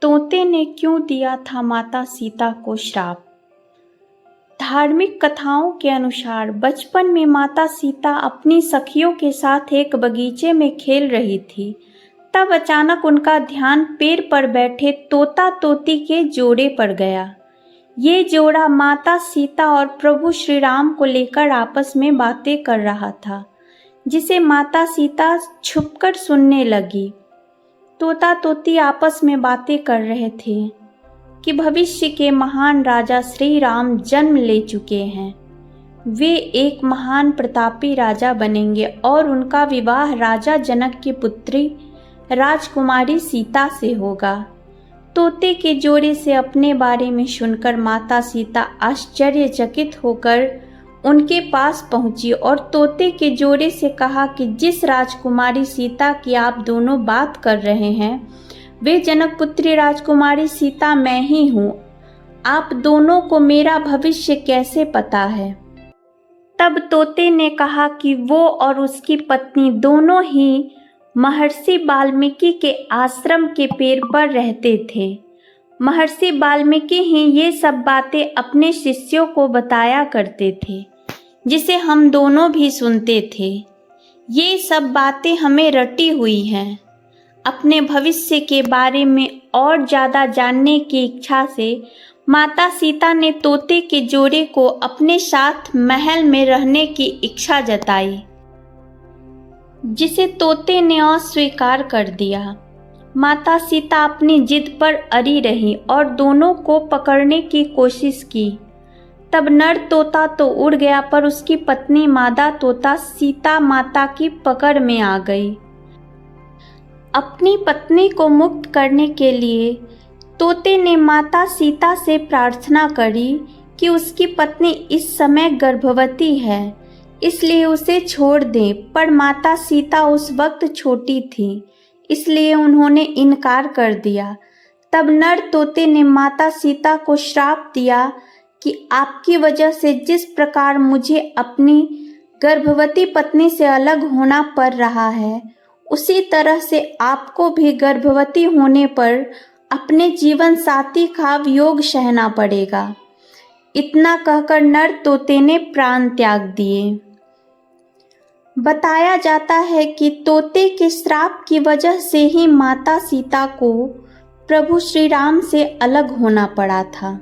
तोते ने क्यों दिया था माता सीता को श्राप। धार्मिक कथाओं के अनुसार बचपन में माता सीता अपनी सखियों के साथ एक बगीचे में खेल रही थी। तब अचानक उनका ध्यान पेड़ पर बैठे तोता तोती के जोड़े पर गया। ये जोड़ा माता सीता और प्रभु श्री राम को लेकर आपस में बातें कर रहा था, जिसे माता सीता छुपकर सुनने लगी। तोता तोती आपस में बातें कर रहे थे कि भविष्य के महान राजा श्री राम जन्म ले चुके हैं। वे एक महान प्रतापी राजा बनेंगे और उनका विवाह राजा जनक की पुत्री राजकुमारी सीता से होगा। तोते के जोड़े से अपने बारे में सुनकर माता सीता आश्चर्यचकित होकर उनके पास पहुंची और तोते के जोड़े से कहा कि जिस राजकुमारी सीता की आप दोनों बात कर रहे हैं, वे जनकपुत्री राजकुमारी सीता मैं ही हूँ। आप दोनों को मेरा भविष्य कैसे पता है? तब तोते ने कहा कि वो और उसकी पत्नी दोनों ही महर्षि वाल्मीकि के आश्रम के पेड़ पर रहते थे। महर्षि वाल्मीकि ही ये सब बातें अपने शिष्यों को बताया करते थे, जिसे हम दोनों भी सुनते थे। ये सब बातें हमें रटी हुई हैं। अपने भविष्य के बारे में और ज़्यादा जानने की इच्छा से माता सीता ने तोते के जोड़े को अपने साथ महल में रहने की इच्छा जताई, जिसे तोते ने अस्वीकार कर दिया। माता सीता अपनी जिद पर अड़ी रही और दोनों को पकड़ने की कोशिश की। तब नर तोता तो उड़ गया, पर उसकी पत्नी मादा तोता सीता माता की पकड़ में आ गई। अपनी पत्नी को मुक्त करने के लिए तोते ने माता सीता से प्रार्थना करी कि उसकी पत्नी इस समय गर्भवती है, इसलिए उसे छोड़ दें। पर माता सीता उस वक्त छोटी थी, इसलिए उन्होंने इनकार कर दिया। तब नर तोते ने माता सीता को श्राप दिया कि आपकी वजह से जिस प्रकार मुझे अपनी गर्भवती पत्नी से अलग होना पड़ रहा है, उसी तरह से आपको भी गर्भवती होने पर अपने जीवन साथी का वियोग सहना पड़ेगा। इतना कहकर नर तोते ने प्राण त्याग दिए। बताया जाता है कि तोते के श्राप की वजह से ही माता सीता को प्रभु श्री राम से अलग होना पड़ा था।